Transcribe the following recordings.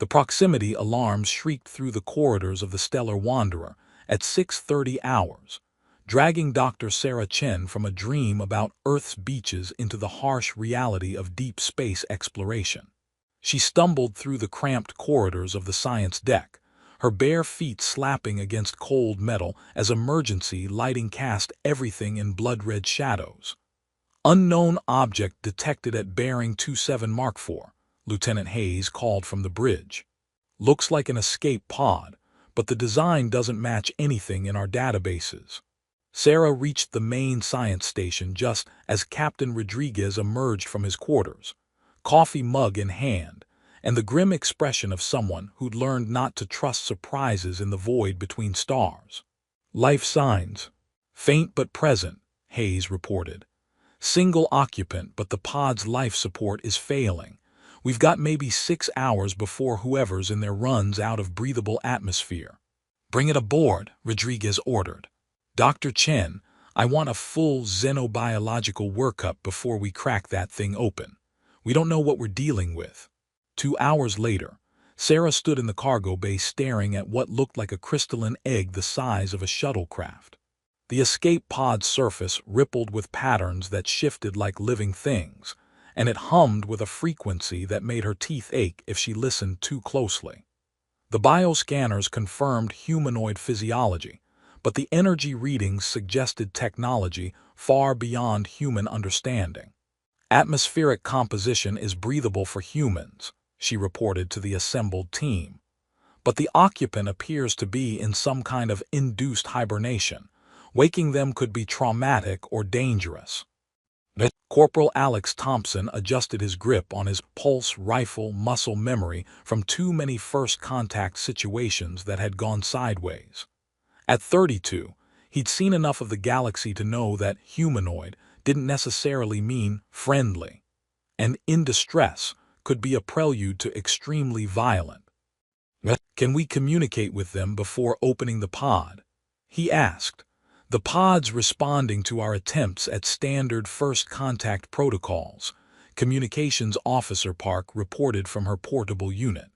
The proximity alarms shrieked through the corridors of the Stellar Wanderer at 6:30 hours, dragging Dr. Sarah Chen from a dream about Earth's beaches into the harsh reality of deep space exploration. She stumbled through the cramped corridors of the science deck, her bare feet slapping against cold metal as emergency lighting cast everything in blood-red shadows. "Unknown object detected at bearing 27 Mark IV," Lieutenant Hayes called from the bridge. "Looks like an escape pod, but the design doesn't match anything in our databases." Sarah reached the main science station just as Captain Rodriguez emerged from his quarters, coffee mug in hand, and the grim expression of someone who'd learned not to trust surprises in the void between stars. "Life signs. Faint but present," Hayes reported. "Single occupant, but the pod's life support is failing. We've got maybe 6 hours before whoever's in there runs out of breathable atmosphere." "Bring it aboard," Rodriguez ordered. "Dr. Chen, I want a full xenobiological workup before we crack that thing open. We don't know what we're dealing with." 2 hours later, Sarah stood in the cargo bay staring at what looked like a crystalline egg the size of a shuttlecraft. The escape pod's surface rippled with patterns that shifted like living things, and it hummed with a frequency that made her teeth ache if she listened too closely. The bioscanners confirmed humanoid physiology, but the energy readings suggested technology far beyond human understanding. "Atmospheric composition is breathable for humans," she reported to the assembled team. "But the occupant appears to be in some kind of induced hibernation. Waking them could be traumatic or dangerous." Corporal Alex Thompson adjusted his grip on his pulse rifle muscle memory from too many first-contact situations that had gone sideways. At 32, he'd seen enough of the galaxy to know that humanoid didn't necessarily mean friendly, and in distress could be a prelude to extremely violent. "Can we communicate with them before opening the pod?" he asked. "The pod's responding to our attempts at standard first-contact protocols," Communications Officer Park reported from her portable unit.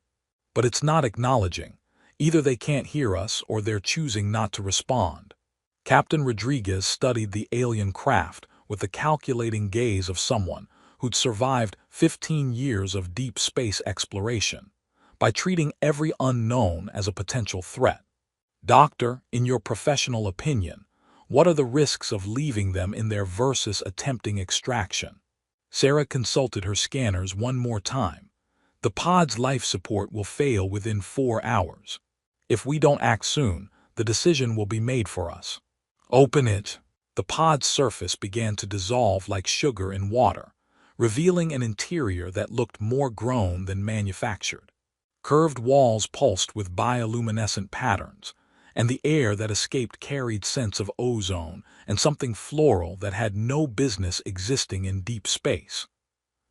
"But it's not acknowledging. Either they can't hear us or they're choosing not to respond." Captain Rodriguez studied the alien craft with the calculating gaze of someone who'd survived 15 years of deep space exploration, by treating every unknown as a potential threat. "Doctor, in your professional opinion, what are the risks of leaving them in there versus attempting extraction?" Sarah consulted her scanners one more time. "The pod's life support will fail within 4 hours. If we don't act soon, the decision will be made for us." "Open it." The pod's surface began to dissolve like sugar in water, revealing an interior that looked more grown than manufactured. Curved walls pulsed with bioluminescent patterns, and the air that escaped carried scents of ozone and something floral that had no business existing in deep space.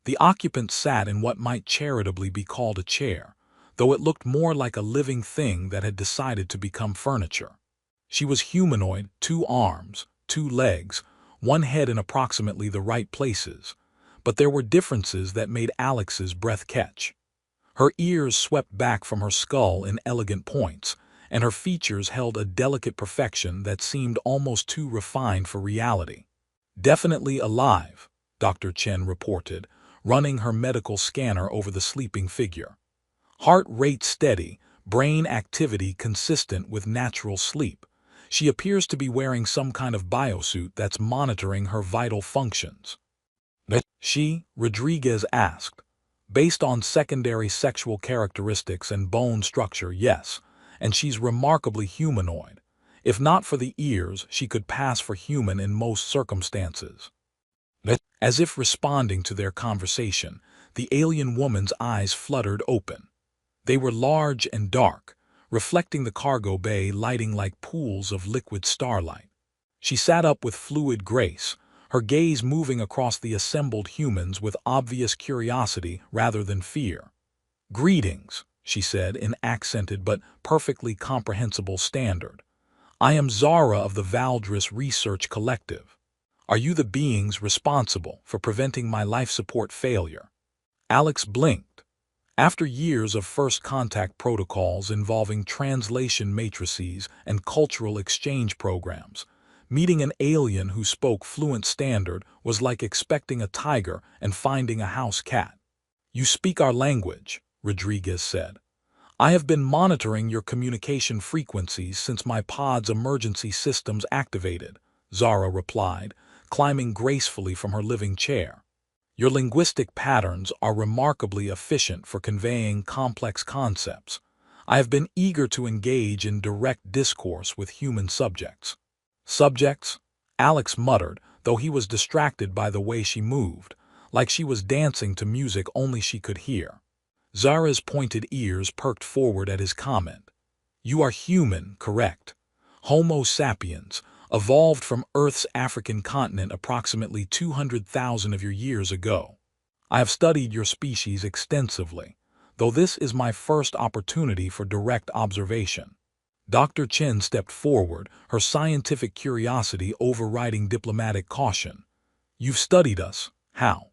The occupant sat in what might charitably be called a chair, though it looked more like a living thing that had decided to become furniture. She was humanoid, 2 arms, 2 legs, 1 head in approximately the right places, but there were differences that made Alex's breath catch. Her ears swept back from her skull in elegant points, and her features held a delicate perfection that seemed almost too refined for reality. "Definitely alive," Dr. Chen reported, running her medical scanner over the sleeping figure. "Heart rate steady, brain activity consistent with natural sleep. She appears to be wearing some kind of biosuit that's monitoring her vital functions." "She," Rodriguez asked. "Based on secondary sexual characteristics and bone structure, yes. And she's remarkably humanoid. If not for the ears, she could pass for human in most circumstances." As if responding to their conversation, the alien woman's eyes fluttered open. They were large and dark, reflecting the cargo bay lighting like pools of liquid starlight. She sat up with fluid grace, her gaze moving across the assembled humans with obvious curiosity rather than fear. "Greetings," she said in accented but perfectly comprehensible standard. "I am Zara of the Valdris Research Collective. Are you the beings responsible for preventing my life support failure?" Alex blinked. After years of first contact protocols involving translation matrices and cultural exchange programs, meeting an alien who spoke fluent Standard was like expecting a tiger and finding a house cat. "You speak our language," Rodriguez said. "I have been monitoring your communication frequencies since my pod's emergency systems activated," Zara replied, climbing gracefully from her living chair. "Your linguistic patterns are remarkably efficient for conveying complex concepts. I have been eager to engage in direct discourse with human subjects." "Subjects?" Alex muttered, though he was distracted by the way she moved, like she was dancing to music only she could hear. Zara's pointed ears perked forward at his comment. "You are human, correct? Homo sapiens, evolved from Earth's African continent approximately 200,000 of your years ago. I have studied your species extensively, though this is my first opportunity for direct observation." Dr. Chen stepped forward, her scientific curiosity overriding diplomatic caution. "You've studied us. How?"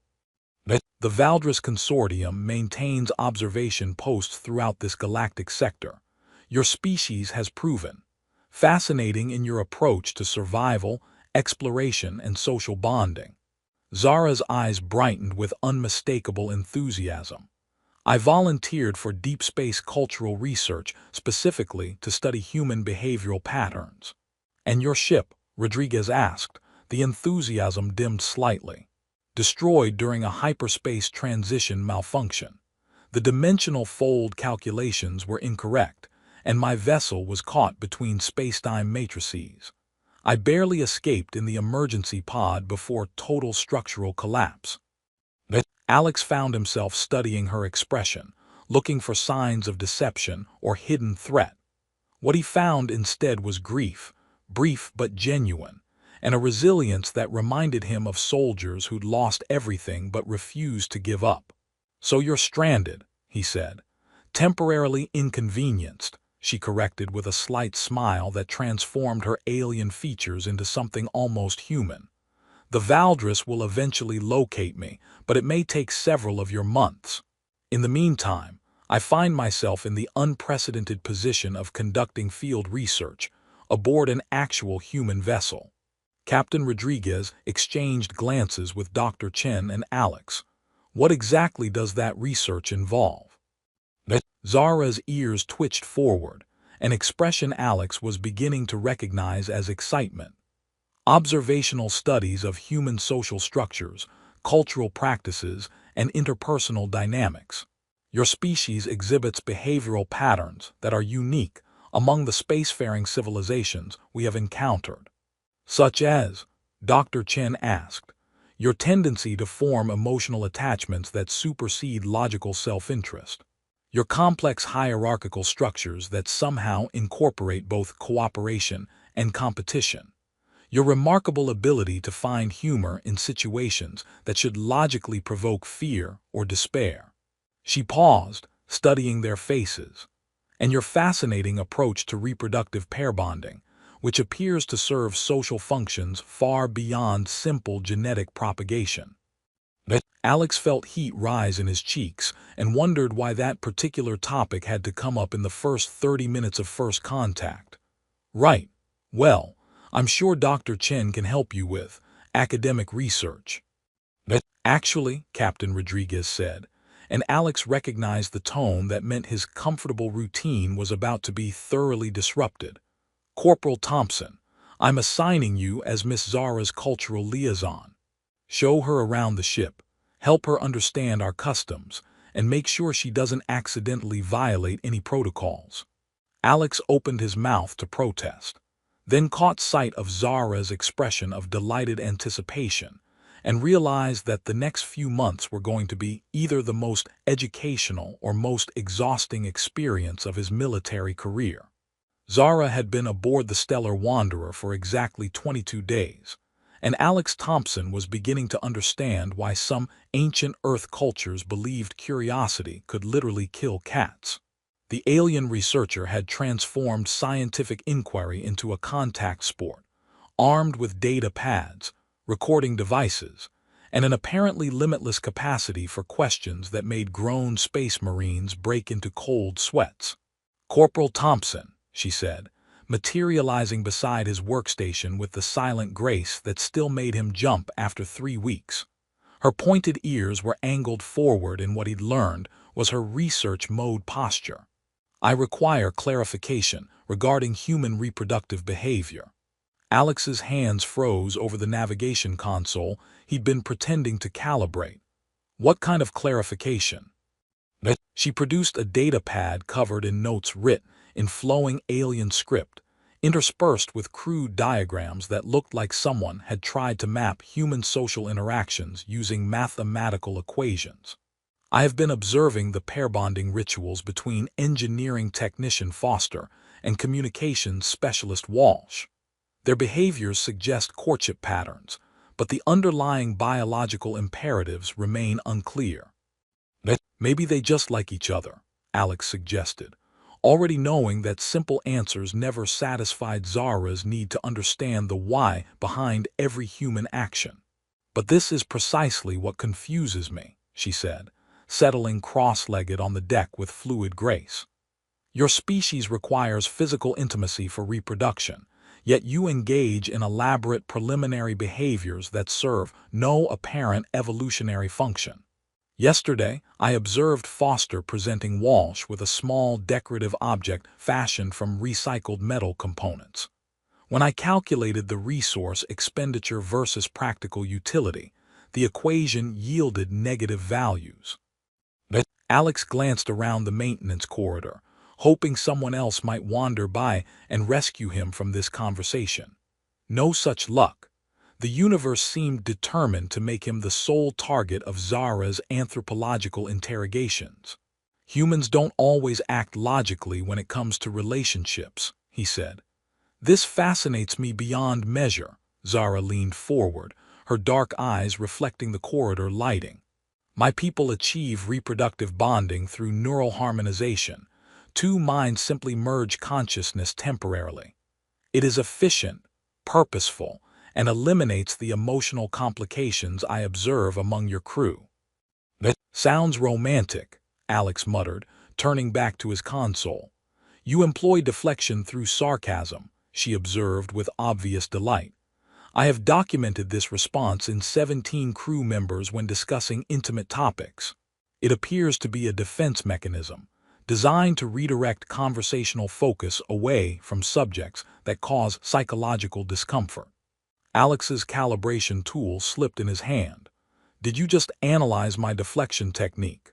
"The Valdris Consortium maintains observation posts throughout this galactic sector. Your species has proven fascinating in your approach to survival, exploration, and social bonding." Zara's eyes brightened with unmistakable enthusiasm. "I volunteered for deep space cultural research specifically to study human behavioral patterns." "And your ship?" Rodriguez asked, the enthusiasm dimmed slightly. "Destroyed during a hyperspace transition malfunction. The dimensional fold calculations were incorrect, and my vessel was caught between spacetime matrices. I barely escaped in the emergency pod before total structural collapse." Alex found himself studying her expression, looking for signs of deception or hidden threat. What he found instead was grief, brief but genuine, and a resilience that reminded him of soldiers who'd lost everything but refused to give up. "So you're stranded," he said. "Temporarily inconvenienced," she corrected with a slight smile that transformed her alien features into something almost human. "The Valdris will eventually locate me, but it may take several of your months. In the meantime, I find myself in the unprecedented position of conducting field research aboard an actual human vessel." Captain Rodriguez exchanged glances with Dr. Chen and Alex. "What exactly does that research involve?" Zara's ears twitched forward, an expression Alex was beginning to recognize as excitement. "Observational studies of human social structures, cultural practices, and interpersonal dynamics. Your species exhibits behavioral patterns that are unique among the spacefaring civilizations we have encountered." "Such as?" Dr. Chen asked. "Your tendency to form emotional attachments that supersede logical self-interest. Your complex hierarchical structures that somehow incorporate both cooperation and competition. Your remarkable ability to find humor in situations that should logically provoke fear or despair." She paused, studying their faces. "And your fascinating approach to reproductive pair bonding, which appears to serve social functions far beyond simple genetic propagation." Alex felt heat rise in his cheeks and wondered why that particular topic had to come up in the first 30 minutes of first contact. "Right. Well, I'm sure Dr. Chen can help you with academic research." "Actually," Captain Rodriguez said, and Alex recognized the tone that meant his comfortable routine was about to be thoroughly disrupted. "Corporal Thompson, I'm assigning you as Miss Zara's cultural liaison. Show her around the ship, help her understand our customs, and make sure she doesn't accidentally violate any protocols." Alex opened his mouth to protest, then caught sight of Zara's expression of delighted anticipation and realized that the next few months were going to be either the most educational or most exhausting experience of his military career. Zara had been aboard the Stellar Wanderer for exactly 22 days, and Alex Thompson was beginning to understand why some ancient Earth cultures believed curiosity could literally kill cats. The alien researcher had transformed scientific inquiry into a contact sport, armed with data pads, recording devices, and an apparently limitless capacity for questions that made grown space marines break into cold sweats. "Corporal Thompson," she said, materializing beside his workstation with the silent grace that still made him jump after 3 weeks. Her pointed ears were angled forward, and what he'd learned was her research mode posture. "I require clarification regarding human reproductive behavior." Alex's hands froze over the navigation console he'd been pretending to calibrate. "What kind of clarification?" She produced a data pad covered in notes writ in flowing alien script, interspersed with crude diagrams that looked like someone had tried to map human social interactions using mathematical equations. "I have been observing the pair bonding rituals between engineering technician Foster and communications specialist Walsh. Their behaviors suggest courtship patterns, but the underlying biological imperatives remain unclear." "Maybe they just like each other," Alex suggested, already knowing that simple answers never satisfied Zara's need to understand the why behind every human action. "But this is precisely what confuses me," she said, settling cross-legged on the deck with fluid grace. "Your species requires physical intimacy for reproduction, yet you engage in elaborate preliminary behaviors that serve no apparent evolutionary function. Yesterday, I observed Foster presenting Walsh with a small decorative object fashioned from recycled metal components. When I calculated the resource expenditure versus practical utility, the equation yielded negative values." Alex glanced around the maintenance corridor, hoping someone else might wander by and rescue him from this conversation. No such luck. The universe seemed determined to make him the sole target of Zara's anthropological interrogations. "Humans don't always act logically when it comes to relationships," he said. "This fascinates me beyond measure." Zara leaned forward, her dark eyes reflecting the corridor lighting. "My people achieve reproductive bonding through neural harmonization. Two minds simply merge consciousness temporarily. It is efficient, purposeful, and eliminates the emotional complications I observe among your crew." "That sounds romantic," Alex muttered, turning back to his console. "You employ deflection through sarcasm," she observed with obvious delight. "I have documented this response in 17 crew members when discussing intimate topics. It appears to be a defense mechanism, designed to redirect conversational focus away from subjects that cause psychological discomfort." Alex's calibration tool slipped in his hand. "Did you just analyze my deflection technique?"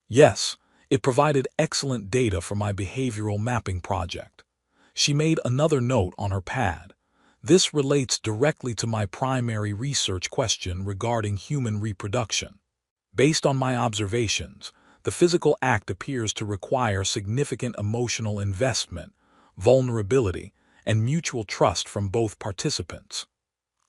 "Yes, it provided excellent data for my behavioral mapping project." She made another note on her pad. "This relates directly to my primary research question regarding human reproduction. Based on my observations, the physical act appears to require significant emotional investment, vulnerability, and mutual trust from both participants.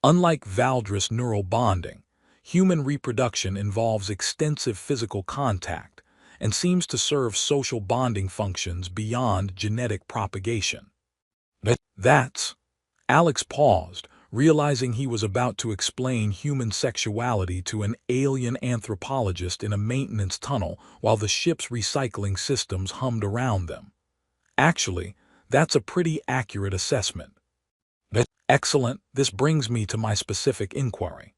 Unlike Valdris neural bonding, human reproduction involves extensive physical contact and seems to serve social bonding functions beyond genetic propagation." "That's..." Alex paused, realizing he was about to explain human sexuality to an alien anthropologist in a maintenance tunnel while the ship's recycling systems hummed around them. "Actually, that's a pretty accurate assessment." "Excellent. This brings me to my specific inquiry."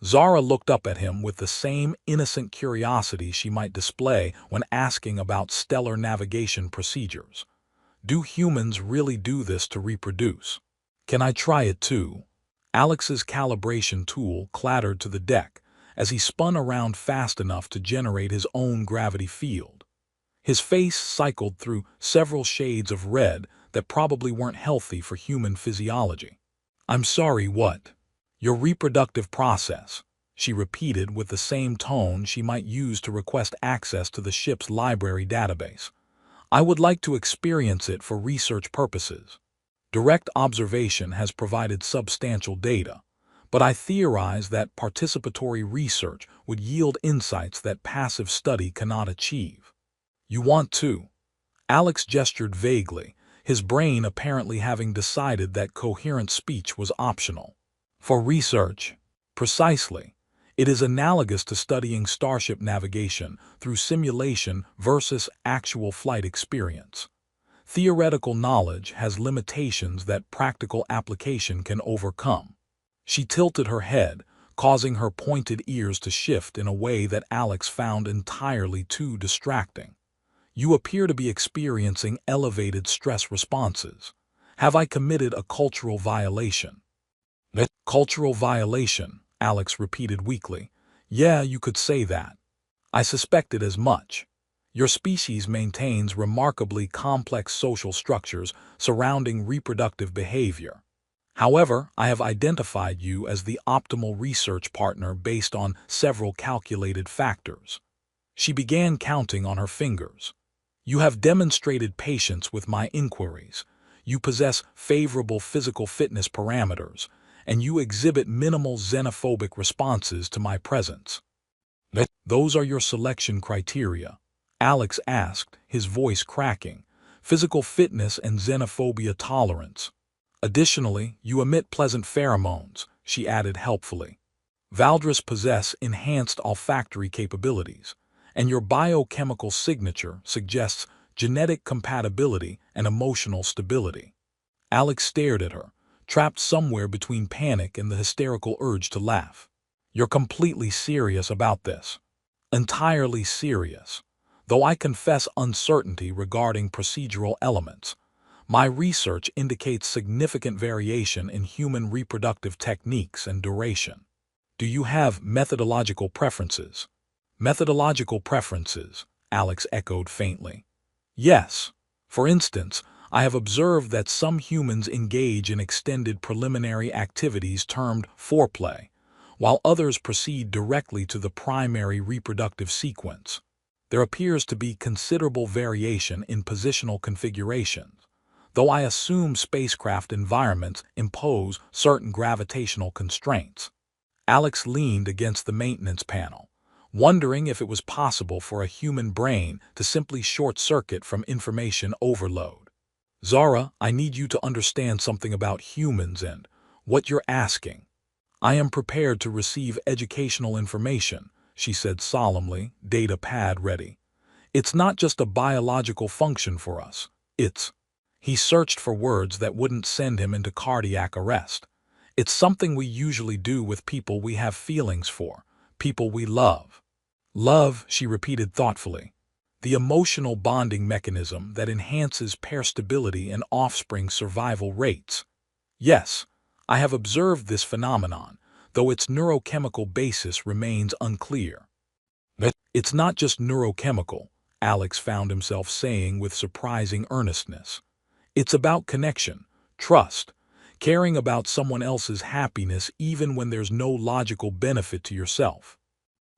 Zara looked up at him with the same innocent curiosity she might display when asking about stellar navigation procedures. "Do humans really do this to reproduce? Can I try it too?" Alex's calibration tool clattered to the deck as he spun around fast enough to generate his own gravity field. His face cycled through several shades of red that probably weren't healthy for human physiology. "I'm sorry, what?" "Your reproductive process," she repeated with the same tone she might use to request access to the ship's library database. "I would like to experience it for research purposes. Direct observation has provided substantial data, but I theorize that participatory research would yield insights that passive study cannot achieve." "You want to?" Alex gestured vaguely, his brain apparently having decided that coherent speech was optional. "For research." "Precisely. It is analogous to studying starship navigation through simulation versus actual flight experience. Theoretical knowledge has limitations that practical application can overcome. She tilted her head, causing her pointed ears to shift in a way that Alex found entirely too distracting. You appear to be experiencing elevated stress responses. Have I committed a cultural violation? A cultural violation, Alex repeated weakly. Yeah, you could say that. I suspected as much. Your species maintains remarkably complex social structures surrounding reproductive behavior. However, I have identified you as the optimal research partner based on several calculated factors. She began counting on her fingers. You have demonstrated patience with my inquiries. You possess favorable physical fitness parameters, and you exhibit minimal xenophobic responses to my presence. Those are your selection criteria? Alex asked, his voice cracking. Physical fitness and xenophobia tolerance. Additionally, you emit pleasant pheromones, she added helpfully. Valdris possess enhanced olfactory capabilities, and your biochemical signature suggests genetic compatibility and emotional stability. Alex stared at her, trapped somewhere between panic and the hysterical urge to laugh. You're completely serious about this. Entirely serious. Though I confess uncertainty regarding procedural elements, my research indicates significant variation in human reproductive techniques and duration. Do you have methodological preferences? Methodological preferences, Alex echoed faintly. Yes. For instance, I have observed that some humans engage in extended preliminary activities termed foreplay, while others proceed directly to the primary reproductive sequence. There appears to be considerable variation in positional configurations, though I assume spacecraft environments impose certain gravitational constraints. Alex leaned against the maintenance panel, wondering if it was possible for a human brain to simply short-circuit from information overload. Zara, I need you to understand something about humans and what you're asking. I am prepared to receive educational information, she said solemnly, data pad ready. It's not just a biological function for us, it's... He searched for words that wouldn't send him into cardiac arrest. It's something we usually do with people we have feelings for, people we love. Love, she repeated thoughtfully. The emotional bonding mechanism that enhances pair stability and offspring survival rates. Yes, I have observed this phenomenon, though its neurochemical basis remains unclear. But it's not just neurochemical, Alex found himself saying with surprising earnestness. It's about connection, trust, caring about someone else's happiness even when there's no logical benefit to yourself.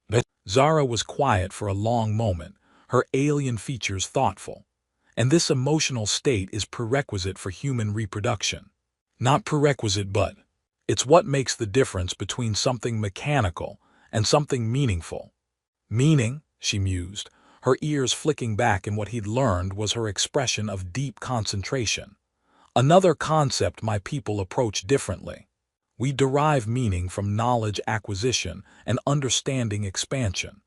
But Zara was quiet for a long moment, her alien features thoughtful. And this emotional state is prerequisite for human reproduction. Not prerequisite, but it's what makes the difference between something mechanical and something meaningful. Meaning, she mused, her ears flicking back in what he'd learned was her expression of deep concentration. Another concept my people approach differently. We derive meaning from knowledge acquisition and understanding expansion.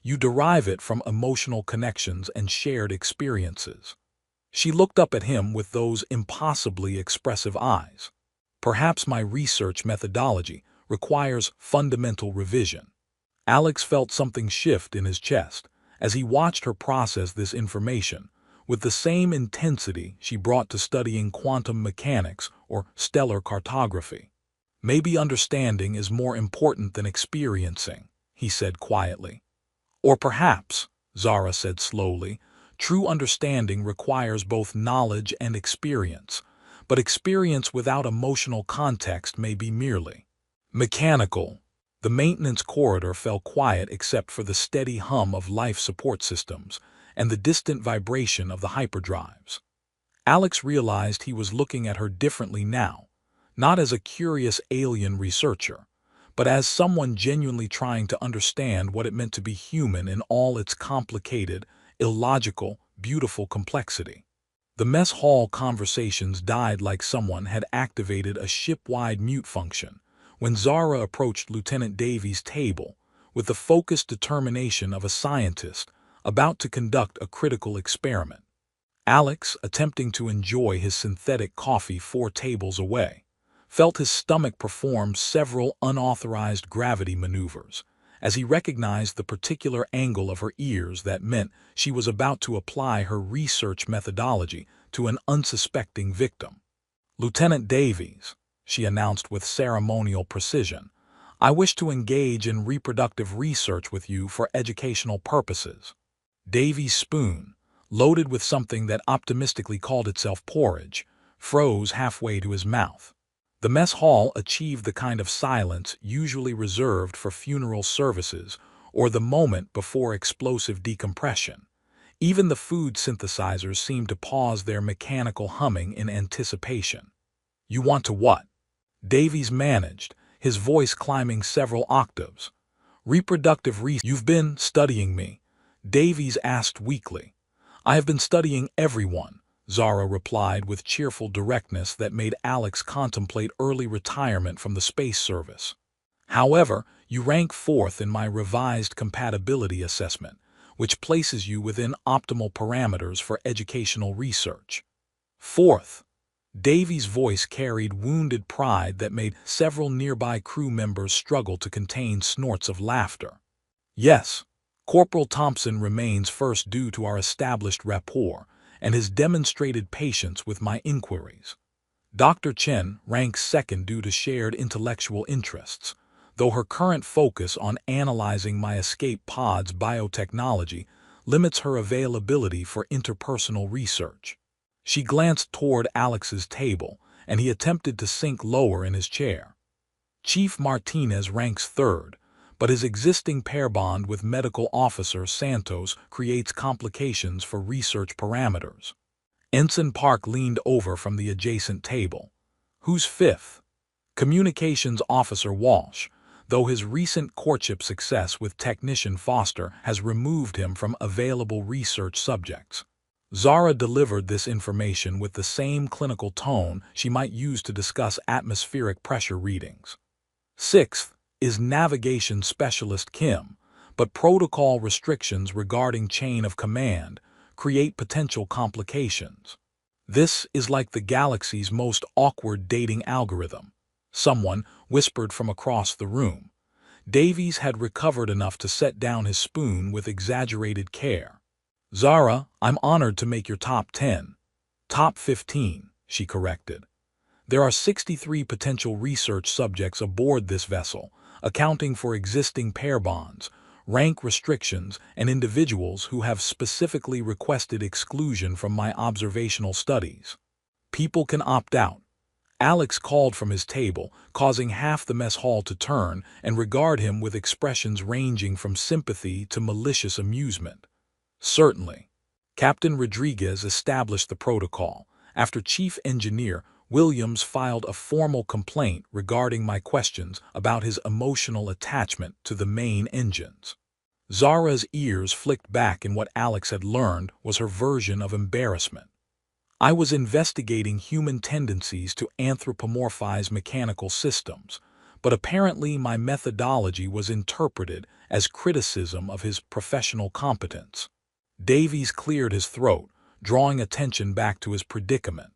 You derive it from emotional connections and shared experiences. She looked up at him with those impossibly expressive eyes. Perhaps my research methodology requires fundamental revision. Alex felt something shift in his chest as he watched her process this information with the same intensity she brought to studying quantum mechanics or stellar cartography. Maybe understanding is more important than experiencing, he said quietly. Or perhaps, Zara said slowly, true understanding requires both knowledge and experience, but experience without emotional context may be merely mechanical. The maintenance corridor fell quiet except for the steady hum of life support systems and the distant vibration of the hyperdrives. Alex realized he was looking at her differently now, not as a curious alien researcher, but as someone genuinely trying to understand what it meant to be human in all its complicated, illogical, beautiful complexity. The mess hall conversations died like someone had activated a ship-wide mute function when Zara approached Lieutenant Davies' table with the focused determination of a scientist about to conduct a critical experiment. Alex, attempting to enjoy his synthetic coffee 4 tables away, felt his stomach perform several unauthorized gravity maneuvers as he recognized the particular angle of her ears that meant she was about to apply her research methodology to an unsuspecting victim. "Lieutenant Davies," she announced with ceremonial precision, "I wish to engage in reproductive research with you for educational purposes." Davies' spoon, loaded with something that optimistically called itself porridge, froze halfway to his mouth. The mess hall achieved the kind of silence usually reserved for funeral services or the moment before explosive decompression. Even the food synthesizers seemed to pause their mechanical humming in anticipation. "You want to what?" Davies managed, his voice climbing several octaves. "Reproductive research." "You've been studying me?" Davies asked weakly. "I have been studying everyone," Zara replied with cheerful directness that made Alex contemplate early retirement from the space service. "However, you rank 4th in my revised compatibility assessment, which places you within optimal parameters for educational research." 4th. Davies' voice carried wounded pride that made several nearby crew members struggle to contain snorts of laughter. "Yes, Corporal Thompson remains first due to our established rapport and his demonstrated patience with my inquiries. Dr. Chen ranks 2nd due to shared intellectual interests, though her current focus on analyzing my escape pod's biotechnology limits her availability for interpersonal research." She glanced toward Alex's table, and he attempted to sink lower in his chair. "Chief Martinez ranks 3rd, but his existing pair bond with Medical Officer Santos creates complications for research parameters." Ensign Park leaned over from the adjacent table. "Who's 5th?" "Communications Officer Walsh, though his recent courtship success with Technician Foster has removed him from available research subjects." Zara delivered this information with the same clinical tone she might use to discuss atmospheric pressure readings. "6th is Navigation Specialist Kim, but protocol restrictions regarding chain of command create potential complications. This is like the galaxy's most awkward dating algorithm," someone whispered from across the room. Davies had recovered enough to set down his spoon with exaggerated care. "Zara, I'm honored to make your top 10. Top 15, she corrected. "There are 63 potential research subjects aboard this vessel, accounting for existing pair bonds, rank restrictions, and individuals who have specifically requested exclusion from my observational studies. People can opt out." Alex called from his table, causing half the mess hall to turn and regard him with expressions ranging from sympathy to malicious amusement. "Certainly." Captain Rodriguez established the protocol, after Chief Engineer Williams filed a formal complaint regarding my questions about his emotional attachment to the main engines. Zara's ears flicked back in what Alex had learned was her version of embarrassment. "I was investigating human tendencies to anthropomorphize mechanical systems, but apparently my methodology was interpreted as criticism of his professional competence." Davies cleared his throat, drawing attention back to his predicament.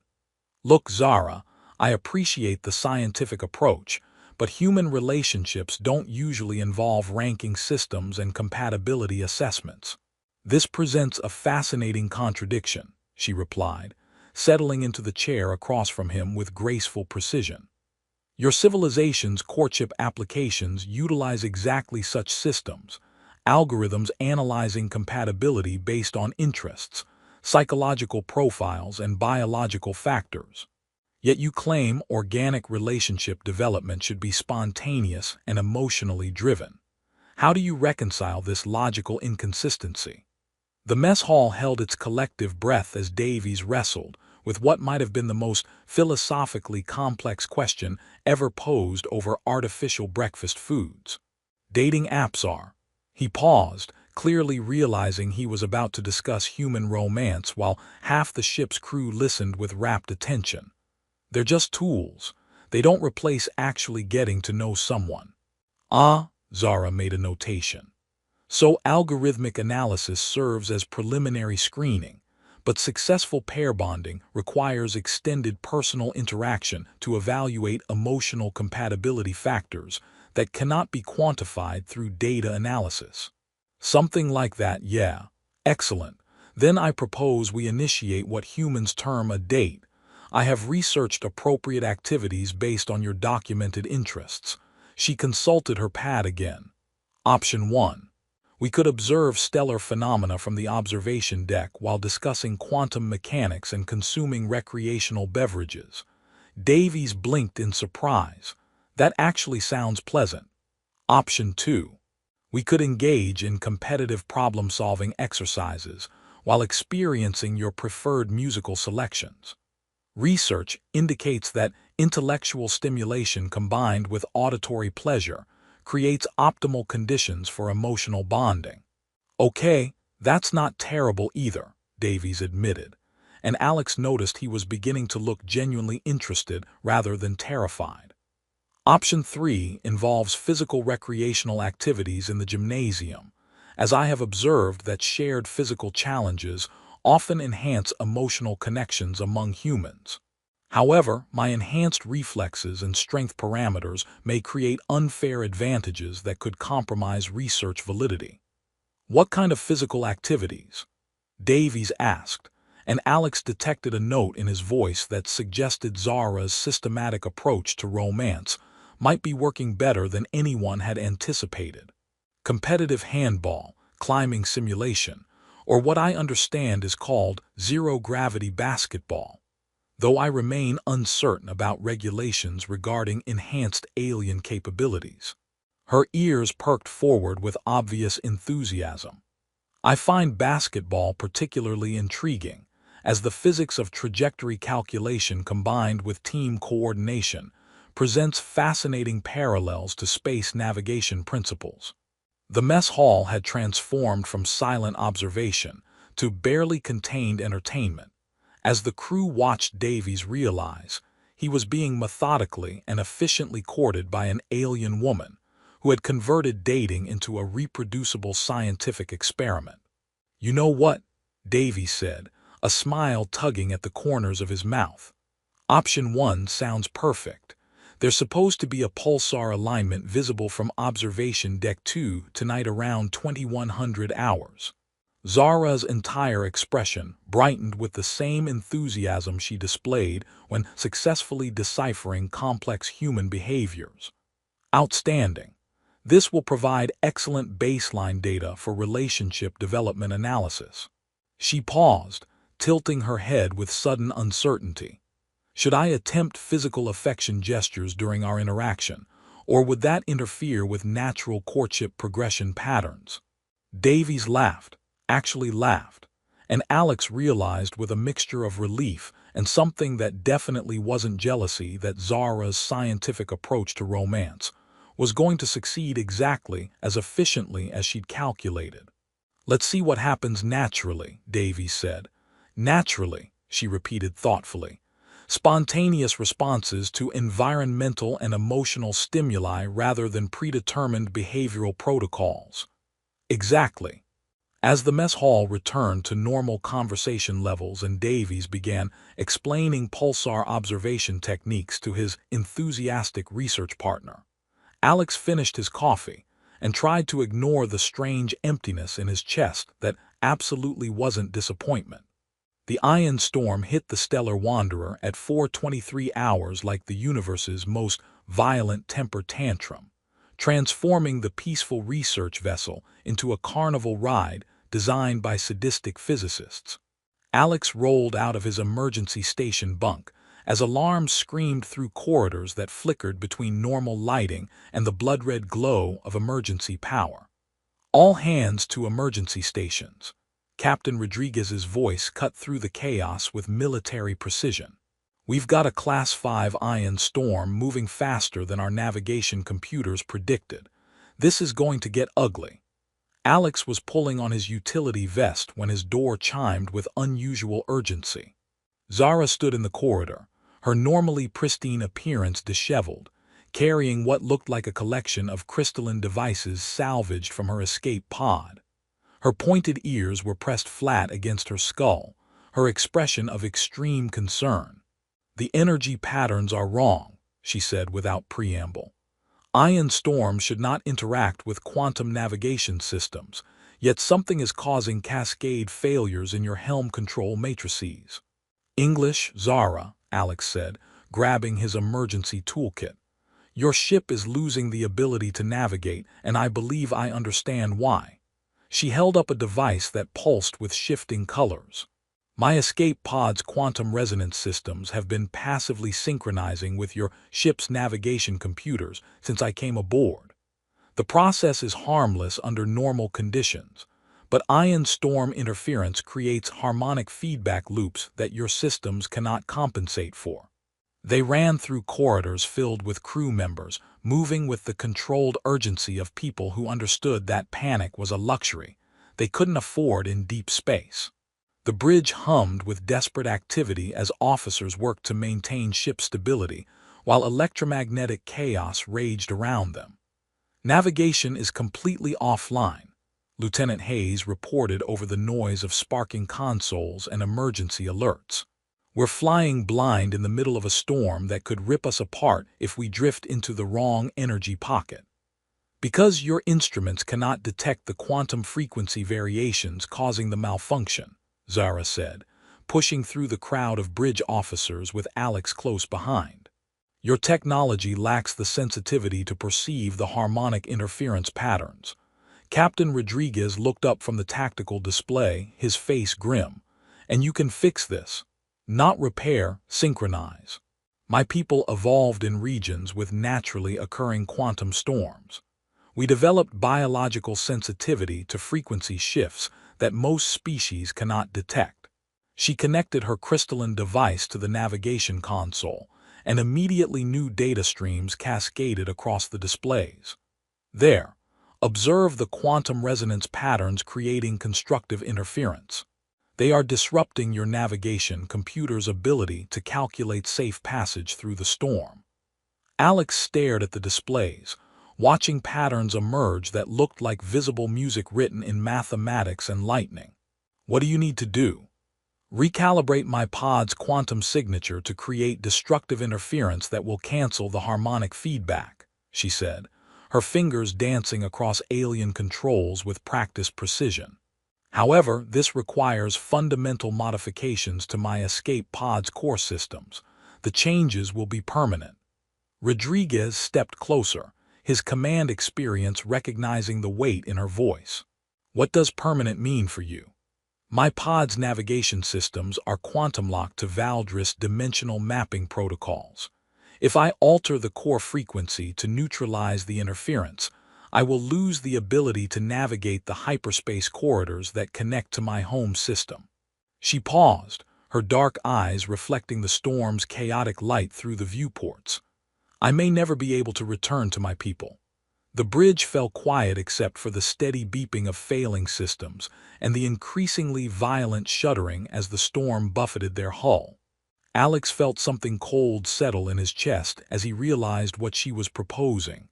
"Look, Zara, I appreciate the scientific approach, but human relationships don't usually involve ranking systems and compatibility assessments." "This presents a fascinating contradiction," she replied, settling into the chair across from him with graceful precision. "Your civilization's courtship applications utilize exactly such systems, algorithms analyzing compatibility based on interests, psychological profiles, and biological factors. Yet you claim organic relationship development should be spontaneous and emotionally driven. How do you reconcile this logical inconsistency?" The mess hall held its collective breath as Davies wrestled with what might have been the most philosophically complex question ever posed over artificial breakfast foods. "Dating apps are." He paused, clearly realizing he was about to discuss human romance while half the ship's crew listened with rapt attention. "They're just tools. They don't replace actually getting to know someone." "Ah," Zara made a notation. So algorithmic analysis serves as preliminary screening, but successful pair bonding requires extended personal interaction to evaluate emotional compatibility factors that cannot be quantified through data analysis. Something like that, yeah. Excellent. Then I propose we initiate what humans term a date. I have researched appropriate activities based on your documented interests. She consulted her pad again. Option 1. We could observe stellar phenomena from the observation deck while discussing quantum mechanics and consuming recreational beverages. Davies blinked in surprise. That actually sounds pleasant. Option 2. We could engage in competitive problem-solving exercises while experiencing your preferred musical selections. Research indicates that intellectual stimulation combined with auditory pleasure creates optimal conditions for emotional bonding. Okay, that's not terrible either, Davies admitted, and Alex noticed he was beginning to look genuinely interested rather than terrified. Option 3 involves physical recreational activities in the gymnasium, as I have observed that shared physical challenges often enhance emotional connections among humans. However, my enhanced reflexes and strength parameters may create unfair advantages that could compromise research validity. What kind of physical activities? Davies asked, and Alex detected a note in his voice that suggested Zara's systematic approach to romance might be working better than anyone had anticipated. Competitive handball, climbing simulation, or what I understand is called zero-gravity basketball, though I remain uncertain about regulations regarding enhanced alien capabilities. Her ears perked forward with obvious enthusiasm. I find basketball particularly intriguing, as the physics of trajectory calculation combined with team coordination presents fascinating parallels to space navigation principles. The mess hall had transformed from silent observation to barely contained entertainment. As the crew watched Davies realize he was being methodically and efficiently courted by an alien woman who had converted dating into a reproducible scientific experiment. You know what? Davies said, a smile tugging at the corners of his mouth. Option 1 sounds perfect. There's supposed to be a pulsar alignment visible from observation deck 2 tonight around 2100 hours. Zara's entire expression brightened with the same enthusiasm she displayed when successfully deciphering complex human behaviors. Outstanding. This will provide excellent baseline data for relationship development analysis. She paused, tilting her head with sudden uncertainty. Should I attempt physical affection gestures during our interaction, or would that interfere with natural courtship progression patterns? Davies laughed. Actually laughed, and Alex realized with a mixture of relief and something that definitely wasn't jealousy that Zara's scientific approach to romance was going to succeed exactly as efficiently as she'd calculated. Let's see what happens naturally, Davies said. Naturally, she repeated thoughtfully. Spontaneous responses to environmental and emotional stimuli rather than predetermined behavioral protocols. Exactly. As the mess hall returned to normal conversation levels and Davies began explaining pulsar observation techniques to his enthusiastic research partner, Alex finished his coffee and tried to ignore the strange emptiness in his chest that absolutely wasn't disappointment. The ion storm hit the stellar wanderer at 4:23 hours like the universe's most violent temper tantrum, transforming the peaceful research vessel into a carnival ride designed by sadistic physicists. Alex rolled out of his emergency station bunk as alarms screamed through corridors that flickered between normal lighting and the blood-red glow of emergency power. All hands to emergency stations. Captain Rodriguez's voice cut through the chaos with military precision. We've got a Class 5 ion storm moving faster than our navigation computers predicted. This is going to get ugly. Alex was pulling on his utility vest when his door chimed with unusual urgency. Zara stood in the corridor, her normally pristine appearance disheveled, carrying what looked like a collection of crystalline devices salvaged from her escape pod. Her pointed ears were pressed flat against her skull, her expression of extreme concern. "The energy patterns are wrong," she said without preamble. "Ion storms should not interact with quantum navigation systems, yet something is causing cascade failures in your helm control matrices." "English, Zara," Alex said, grabbing his emergency toolkit. "Your ship is losing the ability to navigate, and I believe I understand why." She held up a device that pulsed with shifting colors. "My escape pod's quantum resonance systems have been passively synchronizing with your ship's navigation computers since I came aboard. The process is harmless under normal conditions, but ion storm interference creates harmonic feedback loops that your systems cannot compensate for." They ran through corridors filled with crew members, moving with the controlled urgency of people who understood that panic was a luxury they couldn't afford in deep space. The bridge hummed with desperate activity as officers worked to maintain ship stability, while electromagnetic chaos raged around them. "Navigation is completely offline," Lieutenant Hayes reported over the noise of sparking consoles and emergency alerts. "We're flying blind in the middle of a storm that could rip us apart if we drift into the wrong energy pocket. Because your instruments cannot detect the quantum frequency variations causing the malfunction," Zara said, pushing through the crowd of bridge officers with Alex close behind. "Your technology lacks the sensitivity to perceive the harmonic interference patterns." Captain Rodriguez looked up from the tactical display, his face grim. "And you can fix this. Not repair, synchronize. My people evolved in regions with naturally occurring quantum storms. We developed biological sensitivity to frequency shifts that most species cannot detect." She connected her crystalline device to the navigation console, and immediately new data streams cascaded across the displays. "There, observe the quantum resonance patterns creating constructive interference. They are disrupting your navigation computer's ability to calculate safe passage through the storm." Alex stared at the displays, watching patterns emerge that looked like visible music written in mathematics and lightning. "What do you need to do?" "Recalibrate my pod's quantum signature to create destructive interference that will cancel the harmonic feedback," she said, her fingers dancing across alien controls with practiced precision. "However, this requires fundamental modifications to my escape pod's core systems. The changes will be permanent." Rodriguez stepped closer, his command experience recognizing the weight in her voice. "What does permanent mean for you?" "My pod's navigation systems are quantum-locked to Valdris dimensional mapping protocols. If I alter the core frequency to neutralize the interference, I will lose the ability to navigate the hyperspace corridors that connect to my home system." She paused, her dark eyes reflecting the storm's chaotic light through the viewports. "I may never be able to return to my people." The bridge fell quiet except for the steady beeping of failing systems and the increasingly violent shuddering as the storm buffeted their hull. Alex felt something cold settle in his chest as he realized what she was proposing.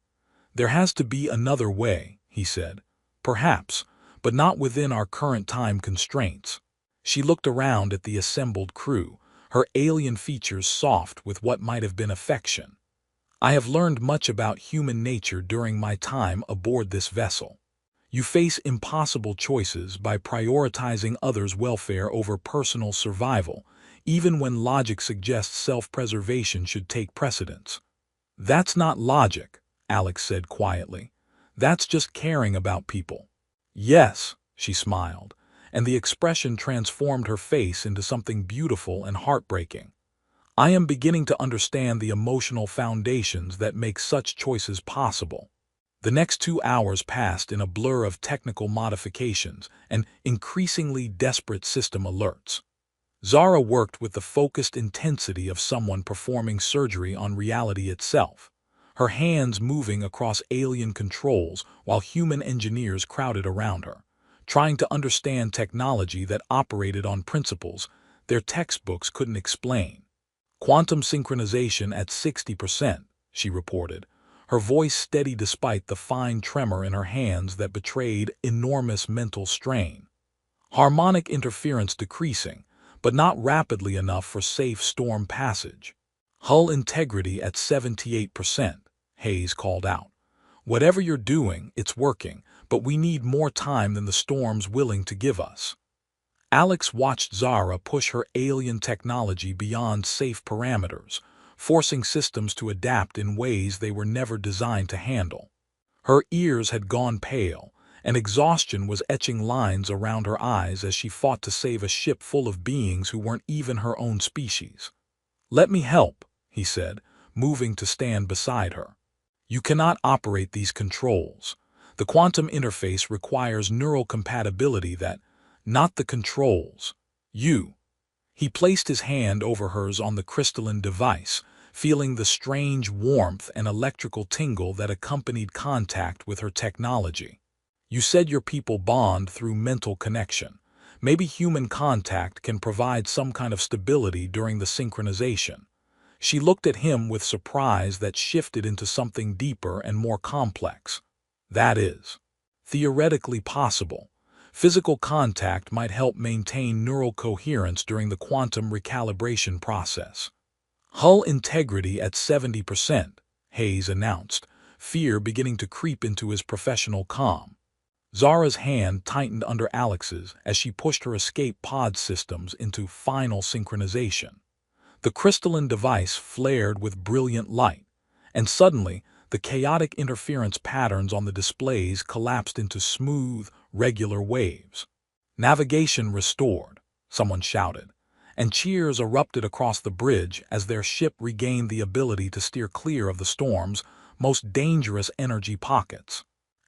"There has to be another way," he said. "Perhaps, but not within our current time constraints." She looked around at the assembled crew, her alien features soft with what might have been affection. "I have learned much about human nature during my time aboard this vessel. You face impossible choices by prioritizing others' welfare over personal survival, even when logic suggests self-preservation should take precedence." "That's not logic," Alex said quietly. "That's just caring about people." "Yes," she smiled, and the expression transformed her face into something beautiful and heartbreaking. "I am beginning to understand the emotional foundations that make such choices possible." The next 2 hours passed in a blur of technical modifications and increasingly desperate system alerts. Zara worked with the focused intensity of someone performing surgery on reality itself, her hands moving across alien controls while human engineers crowded around her, trying to understand technology that operated on principles their textbooks couldn't explain. "Quantum synchronization at 60%, she reported, her voice steady despite the fine tremor in her hands that betrayed enormous mental strain. Harmonic interference decreasing, but not rapidly enough for safe storm passage. Hull integrity at 78%, Hayes called out. Whatever you're doing, it's working, but we need more time than the storm's willing to give us. Alex watched Zara push her alien technology beyond safe parameters, forcing systems to adapt in ways they were never designed to handle. Her ears had gone pale, and exhaustion was etching lines around her eyes as she fought to save a ship full of beings who weren't even her own species. "Let me help," he said, moving to stand beside her. "You cannot operate these controls. The quantum interface requires neural compatibility that, not the controls. You." He placed his hand over hers on the crystalline device, feeling the strange warmth and electrical tingle that accompanied contact with her technology. "You said your people bond through mental connection. Maybe human contact can provide some kind of stability during the synchronization." She looked at him with surprise that shifted into something deeper and more complex. "That is theoretically possible. Physical contact might help maintain neural coherence during the quantum recalibration process." "Hull integrity at 70%, Hayes announced, fear beginning to creep into his professional calm. Zara's hand tightened under Alex's as she pushed her escape pod systems into final synchronization. The crystalline device flared with brilliant light, and suddenly the chaotic interference patterns on the displays collapsed into smooth, regular waves. "Navigation restored," someone shouted, and cheers erupted across the bridge as their ship regained the ability to steer clear of the storm's most dangerous energy pockets.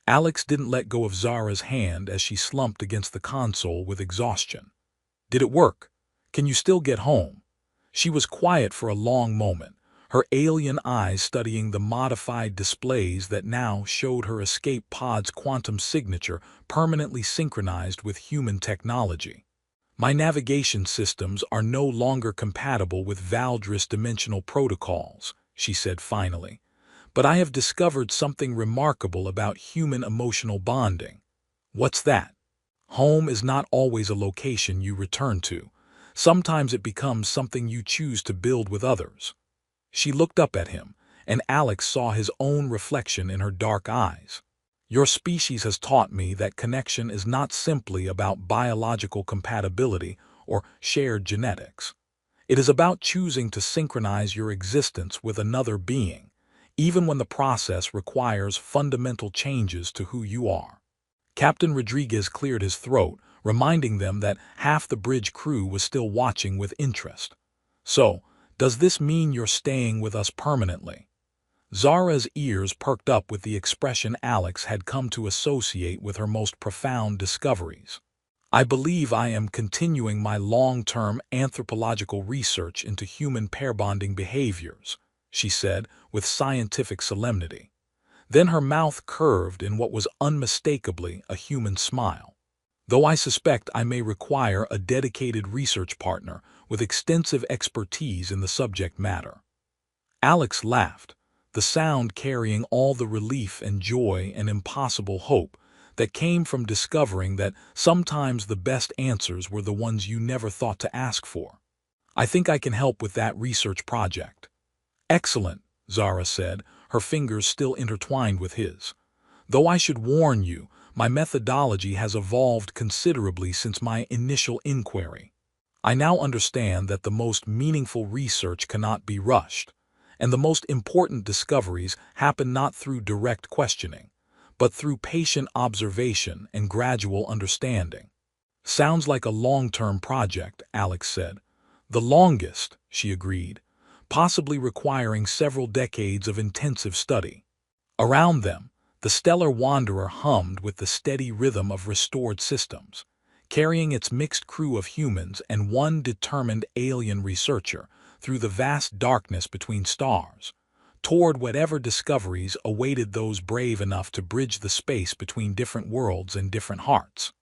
Alex didn't let go of Zara's hand as she slumped against the console with exhaustion. "Did it work? Can you still get home?" She was quiet for a long moment, her alien eyes studying the modified displays that now showed her escape pod's quantum signature permanently synchronized with human technology. "My navigation systems are no longer compatible with Valdris dimensional protocols," she said finally. "But I have discovered something remarkable about human emotional bonding." "What's that?" "Home is not always a location you return to. Sometimes it becomes something you choose to build with others." She looked up at him, and Alex saw his own reflection in her dark eyes. "Your species has taught me that connection is not simply about biological compatibility or shared genetics. It is about choosing to synchronize your existence with another being, even when the process requires fundamental changes to who you are." Captain Rodriguez cleared his throat, reminding them that half the bridge crew was still watching with interest. "So, does this mean you're staying with us permanently?" Zara's ears perked up with the expression Alex had come to associate with her most profound discoveries. "I believe I am continuing my long-term anthropological research into human pair-bonding behaviors," she said with scientific solemnity. Then her mouth curved in what was unmistakably a human smile. "Though I suspect I may require a dedicated research partner with extensive expertise in the subject matter." Alex laughed, the sound carrying all the relief and joy and impossible hope that came from discovering that sometimes the best answers were the ones you never thought to ask for. "I think I can help with that research project." "Excellent," Zara said, her fingers still intertwined with his. "Though I should warn you, my methodology has evolved considerably since my initial inquiry. I now understand that the most meaningful research cannot be rushed, and the most important discoveries happen not through direct questioning, but through patient observation and gradual understanding." "Sounds like a long-term project," Alex said. "The longest," she agreed, "possibly requiring several decades of intensive study." Around them, the stellar wanderer hummed with the steady rhythm of restored systems, carrying its mixed crew of humans and one determined alien researcher through the vast darkness between stars, toward whatever discoveries awaited those brave enough to bridge the space between different worlds and different hearts.